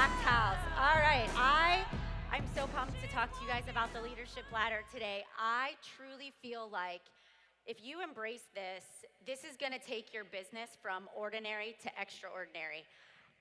packed house. All right, I'm so pumped to talk to you guys about the leadership ladder today. I truly feel like if you embrace this, this is going to take your business from ordinary to extraordinary.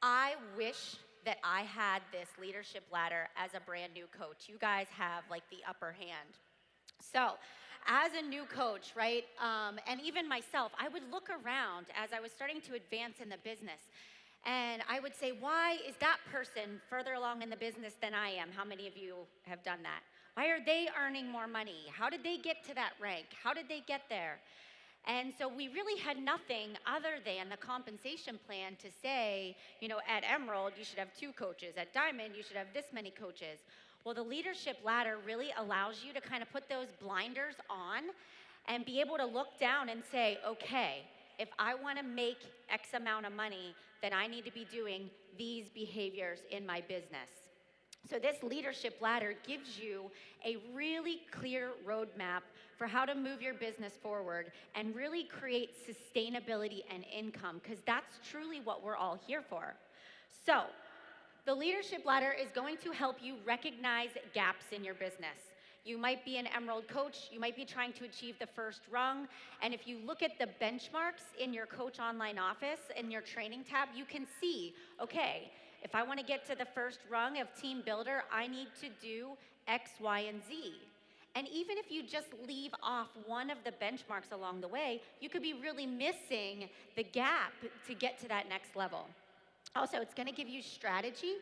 I wish that I had this leadership ladder as a brand new coach. You guys have like the upper hand. So, as a new coach, right, and even myself, I would look around as I was starting to advance in the business. And I would say, why is that person further along in the business than I am? How many of you have done that? Why are they earning more money? How did they get to that rank? How did they get there? And so we really had nothing other than the compensation plan to say, at Emerald, you should have 2 coaches. At Diamond, you should have this many coaches. Well, the leadership ladder really allows you to kind of put those blinders on and be able to look down and say, okay, if I want to make X amount of money, then I need to be doing these behaviors in my business. So this leadership ladder gives you a really clear roadmap for how to move your business forward and really create sustainability and income, because that's truly what we're all here for. So the leadership ladder is going to help you recognize gaps in your business. You might be an Emerald coach, you might be trying to achieve the first rung, and if you look at the benchmarks in your Coach Online office, in your training tab, you can see, okay, if I want to get to the first rung of Team Builder, I need to do X, Y, and Z. And even if you just leave off one of the benchmarks along the way, you could be really missing the gap to get to that next level. Also, it's going to give you strategy.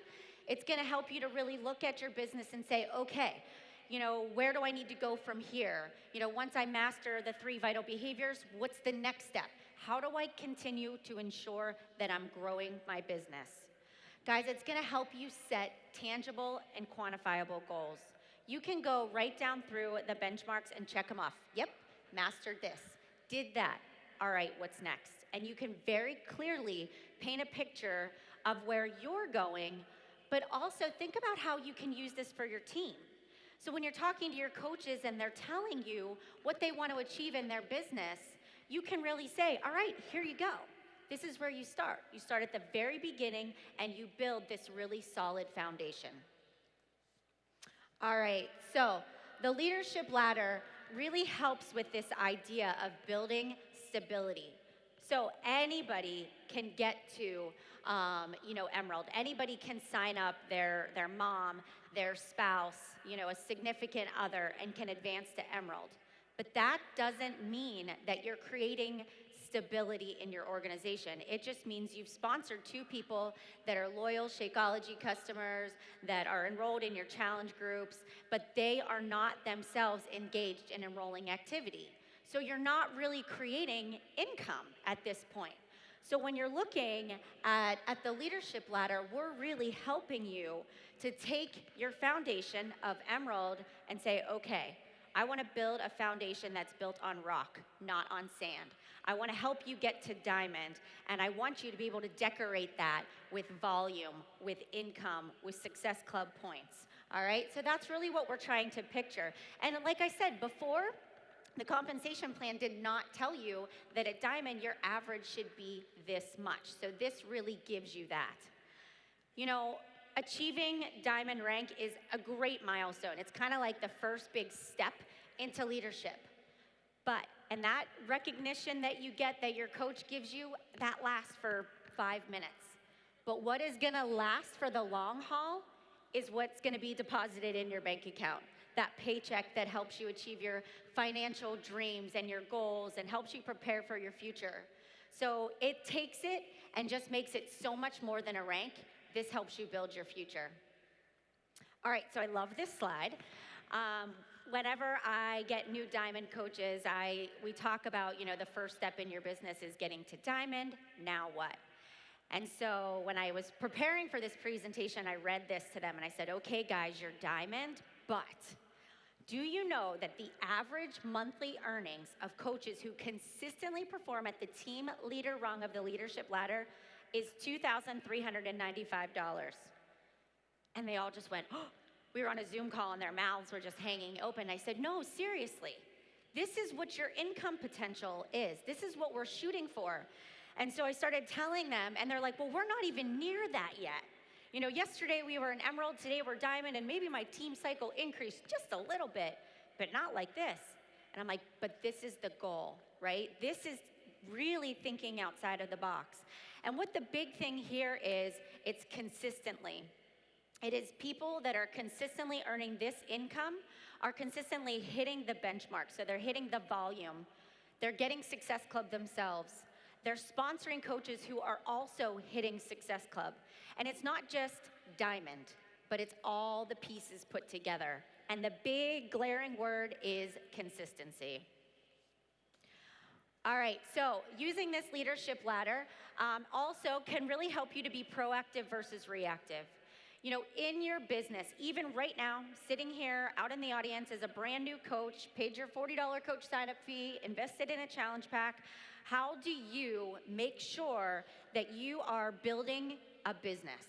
It's going to help you to really look at your business and say, okay, where do I need to go from here? Once I master the 3 vital behaviors, what's the next step? How do I continue to ensure that I'm growing my business? Guys, it's going to help you set tangible and quantifiable goals. You can go right down through the benchmarks and check them off. Yep, mastered this, did that. All right, what's next? And you can very clearly paint a picture of where you're going, but also think about how you can use this for your team. So when you're talking to your coaches and they're telling you what they want to achieve in their business, you can really say, all right, here you go. This is where you start. You start at the very beginning and you build this really solid foundation. All right, so the leadership ladder really helps with this idea of building stability. So anybody can get to, Emerald. Anybody can sign up their mom, their spouse, a significant other, and can advance to Emerald. But that doesn't mean that you're creating stability in your organization. It just means you've sponsored 2 people that are loyal Shakeology customers, that are enrolled in your challenge groups, but they are not themselves engaged in enrolling activity. So you're not really creating income at this point. So when you're looking at the leadership ladder, we're really helping you to take your foundation of Emerald and say, okay, I want to build a foundation that's built on rock, not on sand. I want to help you get to Diamond, and I want you to be able to decorate that with volume, with income, with Success Club points. All right? So that's really what we're trying to picture. And like I said before, the compensation plan did not tell you that at Diamond, your average should be this much. So this really gives you that. Achieving Diamond rank is a great milestone. It's kind of like the first big step into leadership. And that recognition that you get, that your coach gives you, that lasts for 5 minutes. But what is gonna last for the long haul is what's gonna be deposited in your bank account. That paycheck that helps you achieve your financial dreams and your goals and helps you prepare for your future. So it takes it and just makes it so much more than a rank. This helps you build your future. All right, so I love this slide. Whenever I get new Diamond coaches, we talk about, the first step in your business is getting to Diamond, now what? And so when I was preparing for this presentation, I read this to them and I said, okay guys, you're Diamond, but do you know that the average monthly earnings of coaches who consistently perform at the team leader rung of the leadership ladder is $2,395? And they all just went, oh. We were on a Zoom call and their mouths were just hanging open. I said, no, seriously. This is what your income potential is. This is what we're shooting for. And so I started telling them, and they're like, well, we're not even near that yet. Yesterday we were an emerald, today we're diamond, and maybe my team cycle increased just a little bit, but not like this. And I'm like, but this is the goal, right? This is really thinking outside of the box. And what the big thing here is, it's consistently. It is people that are consistently earning this income are consistently hitting the benchmark. So they're hitting the volume. They're getting Success Club themselves. They're sponsoring coaches who are also hitting Success Club. And it's not just diamond, but it's all the pieces put together. And the big glaring word is consistency. All right, so using this leadership ladder also can really help you to be proactive versus reactive. In your business, even right now, sitting here out in the audience as a brand new coach, paid your $40 coach sign-up fee, invested in a challenge pack, how do you make sure that you are building a business?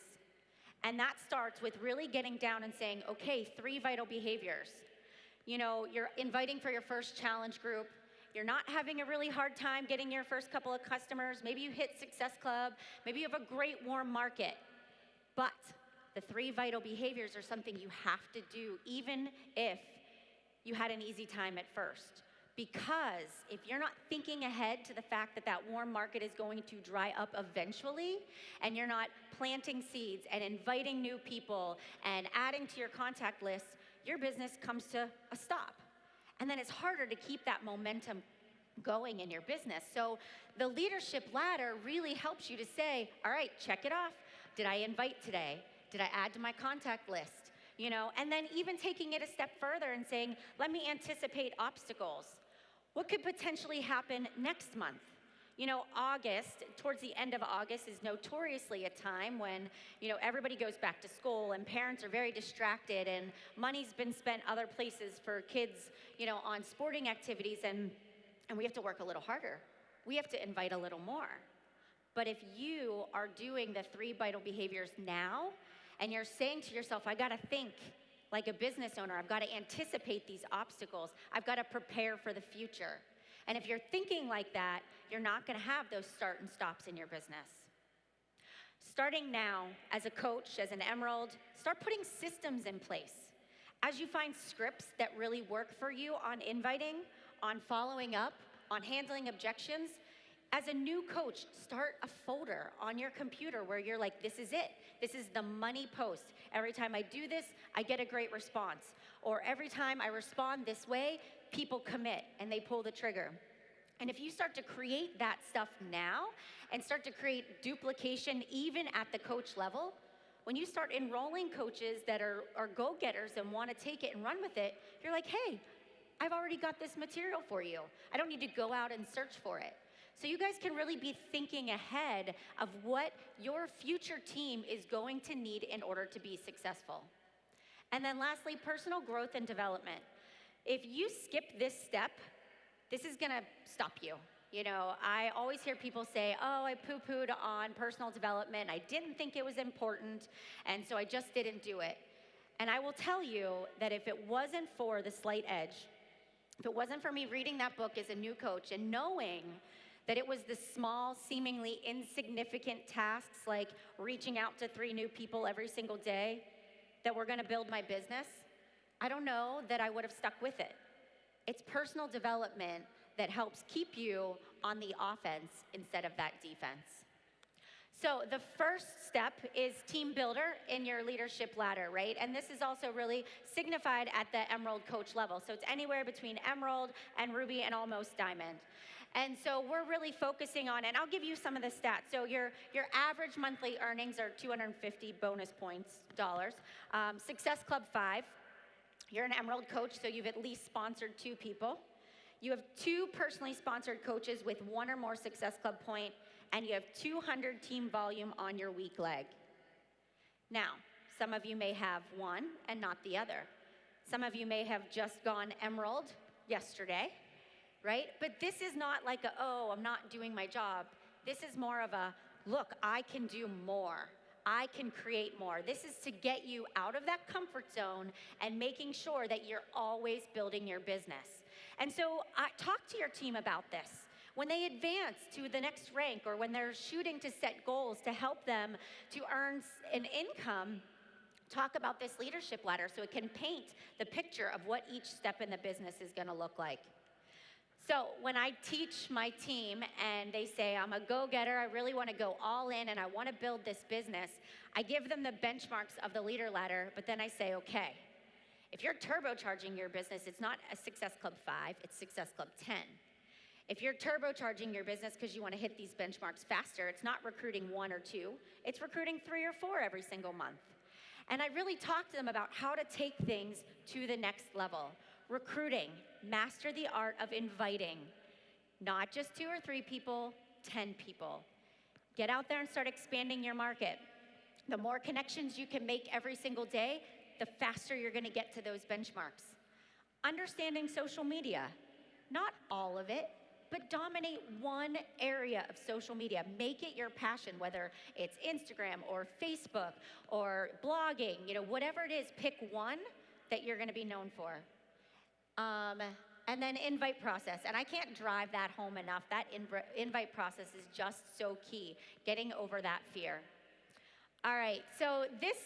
And that starts with really getting down and saying, okay, 3 vital behaviors. You're inviting for your first challenge group. You're not having a really hard time getting your first couple of customers. Maybe you hit Success Club. Maybe you have a great warm market. But the 3 vital behaviors are something you have to do, even if you had an easy time at first. Because if you're not thinking ahead to the fact that that warm market is going to dry up eventually, and you're not planting seeds and inviting new people and adding to your contact list, your business comes to a stop. And then it's harder to keep that momentum going in your business. So the leadership ladder really helps you to say, all right, check it off. Did I invite today? Did I add to my contact list? And then even taking it a step further and saying, let me anticipate obstacles. What could potentially happen next month? August, towards the end of August, is notoriously a time when, everybody goes back to school and parents are very distracted and money's been spent other places for kids, on sporting activities, and we have to work a little harder. We have to invite a little more. But if you are doing the 3 vital behaviors now, and you're saying to yourself, I gotta think like a business owner, I've gotta anticipate these obstacles, I've gotta prepare for the future. And if you're thinking like that, you're not gonna have those start and stops in your business. Starting now, as a coach, as an emerald, start putting systems in place. As you find scripts that really work for you on inviting, on following up, on handling objections, as a new coach, start a folder on your computer where you're like, this is it. This is the money post. Every time I do this, I get a great response. Or every time I respond this way, people commit and they pull the trigger. And if you start to create that stuff now and start to create duplication even at the coach level, when you start enrolling coaches that are go-getters and want to take it and run with it, you're like, hey, I've already got this material for you. I don't need to go out and search for it. So you guys can really be thinking ahead of what your future team is going to need in order to be successful. And then lastly, personal growth and development. If you skip this step, this is gonna stop you. I always hear people say, oh, I poo-pooed on personal development. I didn't think it was important, and so I just didn't do it. And I will tell you that if it wasn't for the slight edge, if it wasn't for me reading that book as a new coach and knowing that it was the small, seemingly insignificant tasks like reaching out to 3 new people every single day that were gonna build my business, I don't know that I would have stuck with it. It's personal development that helps keep you on the offense instead of that defense. So the first step is team builder in your leadership ladder, right? And this is also really signified at the Emerald coach level. So it's anywhere between Emerald and Ruby and almost Diamond. And so we're really focusing on, and I'll give you some of the stats. So your average monthly earnings are 250 bonus points, dollars. Success Club 5. You're an Emerald coach, so you've at least sponsored 2 people. You have 2 personally sponsored coaches with 1 or more Success Club point, and you have 200 team volume on your weak leg. Now, some of you may have one and not the other. Some of you may have just gone Emerald yesterday, right? But this is not like oh, I'm not doing my job. This is more of a, look, I can do more. I can create more. This is to get you out of that comfort zone and making sure that you're always building your business. And so talk to your team about this. When they advance to the next rank, or when they're shooting to set goals to help them to earn an income, talk about this leadership ladder so it can paint the picture of what each step in the business is going to look like. So when I teach my team and they say, I'm a go-getter, I really want to go all in and I want to build this business, I give them the benchmarks of the leader ladder, but then I say, okay, if you're turbocharging your business, it's not a Success Club 5, it's Success Club 10. If you're turbocharging your business because you want to hit these benchmarks faster, it's not recruiting 1 or 2, it's recruiting 3 or 4 every single month. And I really talk to them about how to take things to the next level. Recruiting, master the art of inviting, not just 2 or 3 people, 10 people. Get out there and start expanding your market. The more connections you can make every single day, the faster you're gonna get to those benchmarks. Understanding social media, not all of it, but dominate one area of social media. Make it your passion, whether it's Instagram or Facebook or blogging, whatever it is, pick one that you're gonna be known for. And then invite process, and I can't drive that home enough. That invite process is just so key, getting over that fear. All right, so this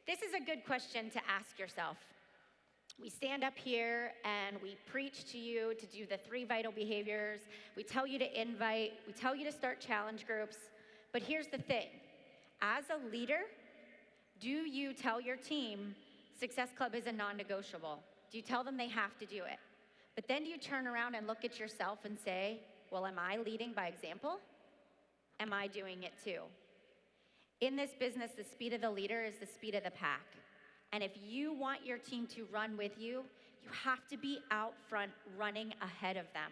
is a good question to ask yourself. We stand up here and we preach to you to do the 3 vital behaviors. We tell you to invite, we tell you to start challenge groups. But here's the thing, as a leader, do you tell your team Success Club is a non-negotiable? Do you tell them they have to do it? But then do you turn around and look at yourself and say, well, am I leading by example? Am I doing it too? In this business, the speed of the leader is the speed of the pack. And if you want your team to run with you, you have to be out front running ahead of them.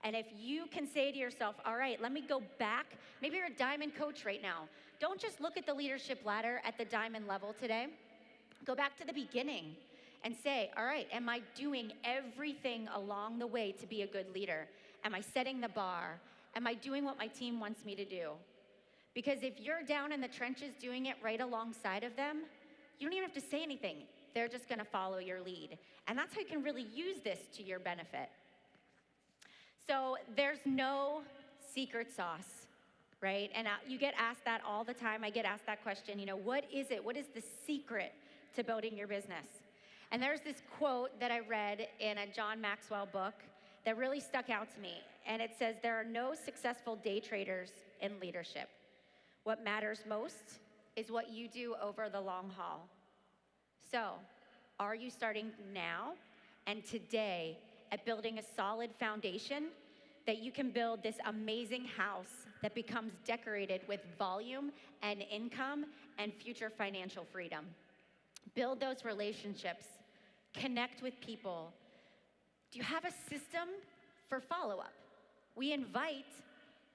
And if you can say to yourself, all right, let me go back. Maybe you're a diamond coach right now. Don't just look at the leadership ladder at the diamond level today. Go back to the beginning and say, all right, am I doing everything along the way to be a good leader? Am I setting the bar? Am I doing what my team wants me to do? Because if you're down in the trenches doing it right alongside of them, you don't even have to say anything. They're just gonna follow your lead. And that's how you can really use this to your benefit. So there's no secret sauce, right? And you get asked that all the time. I get asked that question, what is it? What is the secret to building your business? And there's this quote that I read in a John Maxwell book that really stuck out to me. And it says, there are no successful day traders in leadership. What matters most is what you do over the long haul. So, are you starting now and today at building a solid foundation that you can build this amazing house that becomes decorated with volume and income and future financial freedom? Build those relationships, connect with people. Do you have a system for follow-up? We invite,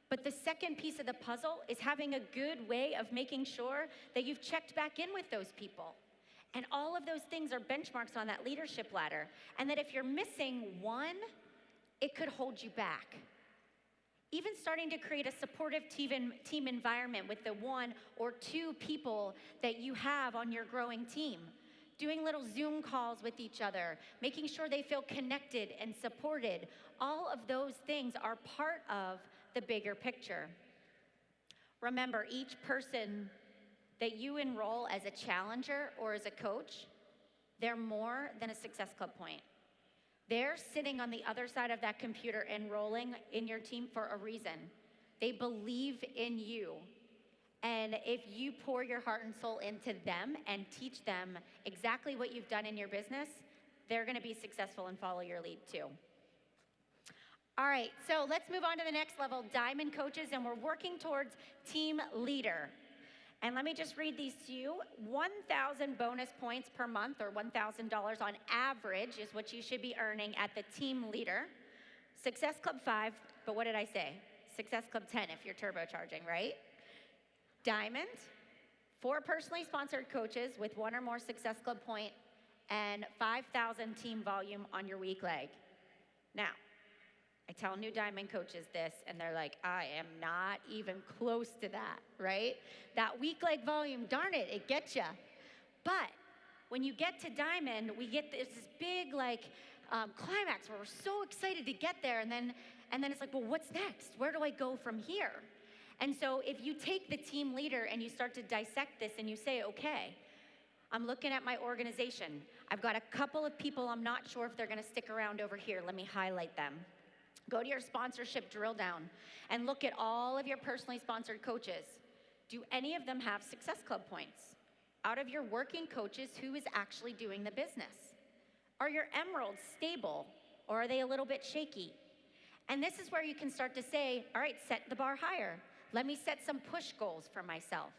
but the second piece of the puzzle is having a good way of making sure that you've checked back in with those people. And all of those things are benchmarks on that leadership ladder. And that if you're missing one, it could hold you back. Even starting to create a supportive team environment with the 1 or 2 people that you have on your growing team. Doing little Zoom calls with each other, making sure they feel connected and supported. All of those things are part of the bigger picture. Remember, each person that you enroll as a challenger or as a coach, they're more than a Success Club point. They're sitting on the other side of that computer enrolling in your team for a reason. They believe in you. And if you pour your heart and soul into them and teach them exactly what you've done in your business, they're gonna be successful and follow your lead too. All right, so let's move on to the next level, diamond coaches, and we're working towards team leader. And let me just read these to you. 1,000 bonus points per month, or $1,000 on average, is what you should be earning at the team leader. Success Club 5, but what did I say? Success Club 10 if you're turbocharging, right? Diamond, 4 personally sponsored coaches with 1 or more Success Club point, and 5,000 team volume on your weak leg. Now, I tell new diamond coaches this, and they're like, I am not even close to that, right? That weak leg volume, darn it, it gets you. But when you get to diamond, we get this big climax where we're so excited to get there, and then And then it's like, well, what's next? Where do I go from here? And so if you take the team leader and you start to dissect this and you say, okay, I'm looking at my organization. I've got a couple of people I'm not sure if they're gonna stick around over here. Let me highlight them. Go to your sponsorship drill down and look at all of your personally sponsored coaches. Do any of them have Success Club points? Out of your working coaches, who is actually doing the business? Are your emeralds stable, or are they a little bit shaky? And this is where you can start to say, all right, set the bar higher. Let me set some push goals for myself.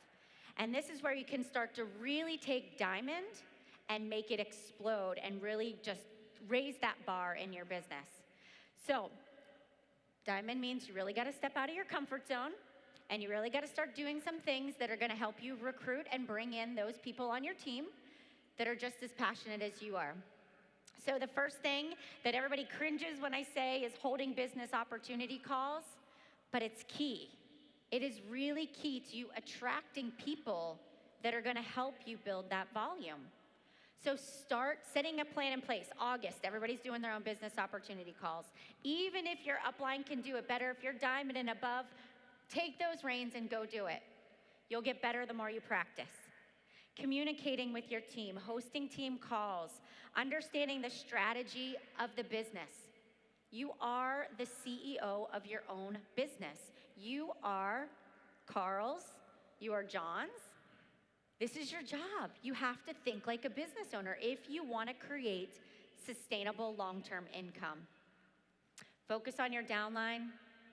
And this is where you can start to really take diamond and make it explode and really just raise that bar in your business. So diamond means you really got to step out of your comfort zone, and you really got to start doing some things that are going to help you recruit and bring in those people on your team that are just as passionate as you are. So the first thing that everybody cringes when I say is holding business opportunity calls, but it's key. It is really key to you attracting people that are gonna help you build that volume. So start setting a plan in place. August, everybody's doing their own business opportunity calls. Even if your upline can do it better, if you're diamond and above, take those reins and go do it. You'll get better the more you practice. Communicating with your team, hosting team calls, understanding the strategy of the business. You are the CEO of your own business. You are Carl's, you are John's. This is your job. You have to think like a business owner if you want to create sustainable long-term income. Focus on your downline.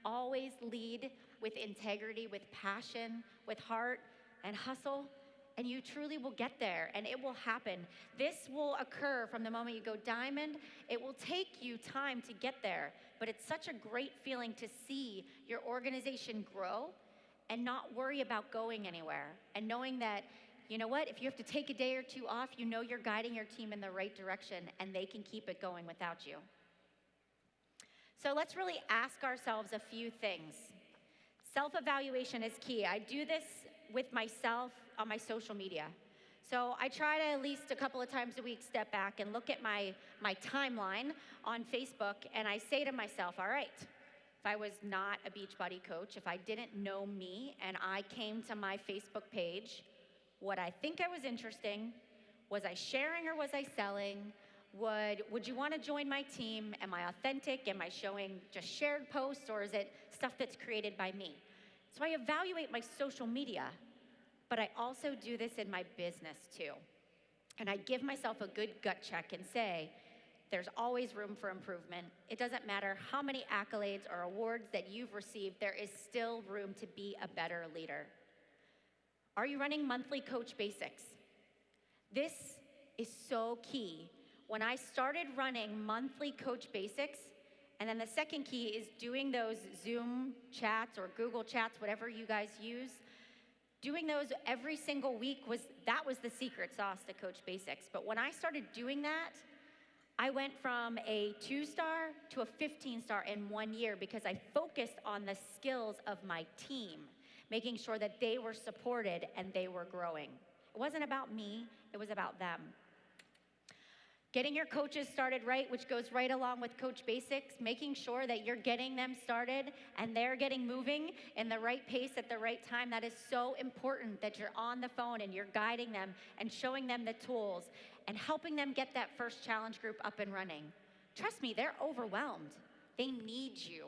Always lead with integrity, with passion, with heart and hustle, and you truly will get there, and it will happen. This will occur from the moment you go diamond. It will take you time to get there, but it's such a great feeling to see your organization grow and not worry about going anywhere, and knowing that, you know what, if you have to take a day or two off, you know you're guiding your team in the right direction, and they can keep it going without you. So let's really ask ourselves a few things. Self-evaluation is key. I do this with myself on my social media. So I try to at least a couple of times a week step back and look at my timeline on Facebook, and I say to myself, all right, if I was not a Beachbody coach, if I didn't know me and I came to my Facebook page, would I think I was interesting? Was I sharing or was I selling? Would you want to join my team? Am I authentic? Am I showing just shared posts, or is it stuff that's created by me? So I evaluate my social media, but I also do this in my business too. And I give myself a good gut check and say, there's always room for improvement. It doesn't matter how many accolades or awards that you've received, there is still room to be a better leader. Are you running monthly coach basics? This is so key. When I started running monthly coach basics, and then the second key is doing those Zoom chats or Google chats, whatever you guys use, doing those every single week was the secret sauce to Coach Basics. But when I started doing that, I went from a 2-star to a 15-star in 1 year because I focused on the skills of my team, making sure that they were supported and they were growing. It wasn't about me, it was about them. Getting your coaches started right, which goes right along with Coach Basics, making sure that you're getting them started and they're getting moving in the right pace at the right time. That is so important, that you're on the phone and you're guiding them and showing them the tools and helping them get that first challenge group up and running. Trust me, they're overwhelmed. They need you.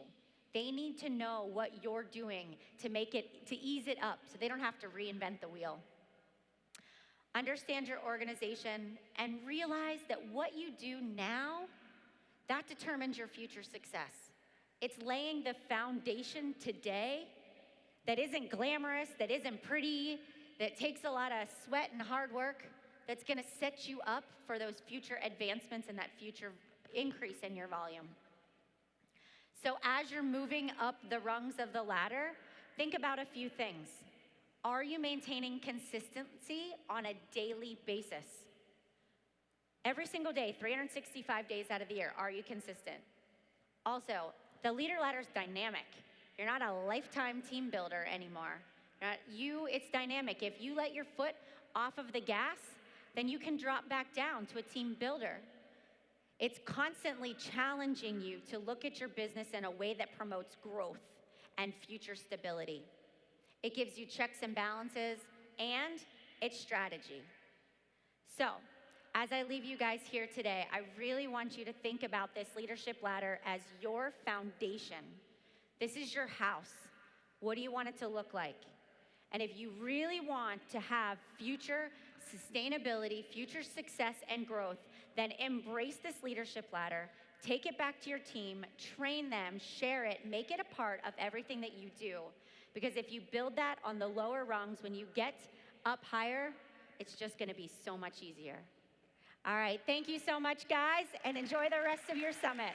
They need to know what you're doing to ease it up so they don't have to reinvent the wheel. Understand your organization and realize that what you do now, that determines your future success. It's laying the foundation today that isn't glamorous, that isn't pretty, that takes a lot of sweat and hard work, that's gonna set you up for those future advancements and that future increase in your volume. So as you're moving up the rungs of the ladder, think about a few things. Are you maintaining consistency on a daily basis? Every single day, 365 days out of the year, are you consistent? Also, the leader ladder is dynamic. You're not a lifetime team builder anymore. It's dynamic. If you let your foot off of the gas, then you can drop back down to a team builder. It's constantly challenging you to look at your business in a way that promotes growth and future stability. It gives you checks and balances, and it's strategy. So, as I leave you guys here today, I really want you to think about this leadership ladder as your foundation. This is your house. What do you want it to look like? And if you really want to have future sustainability, future success, and growth, then embrace this leadership ladder, take it back to your team, train them, share it, make it a part of everything that you do. Because if you build that on the lower rungs, when you get up higher, it's just gonna be so much easier. All right, thank you so much, guys, and enjoy the rest of your summit.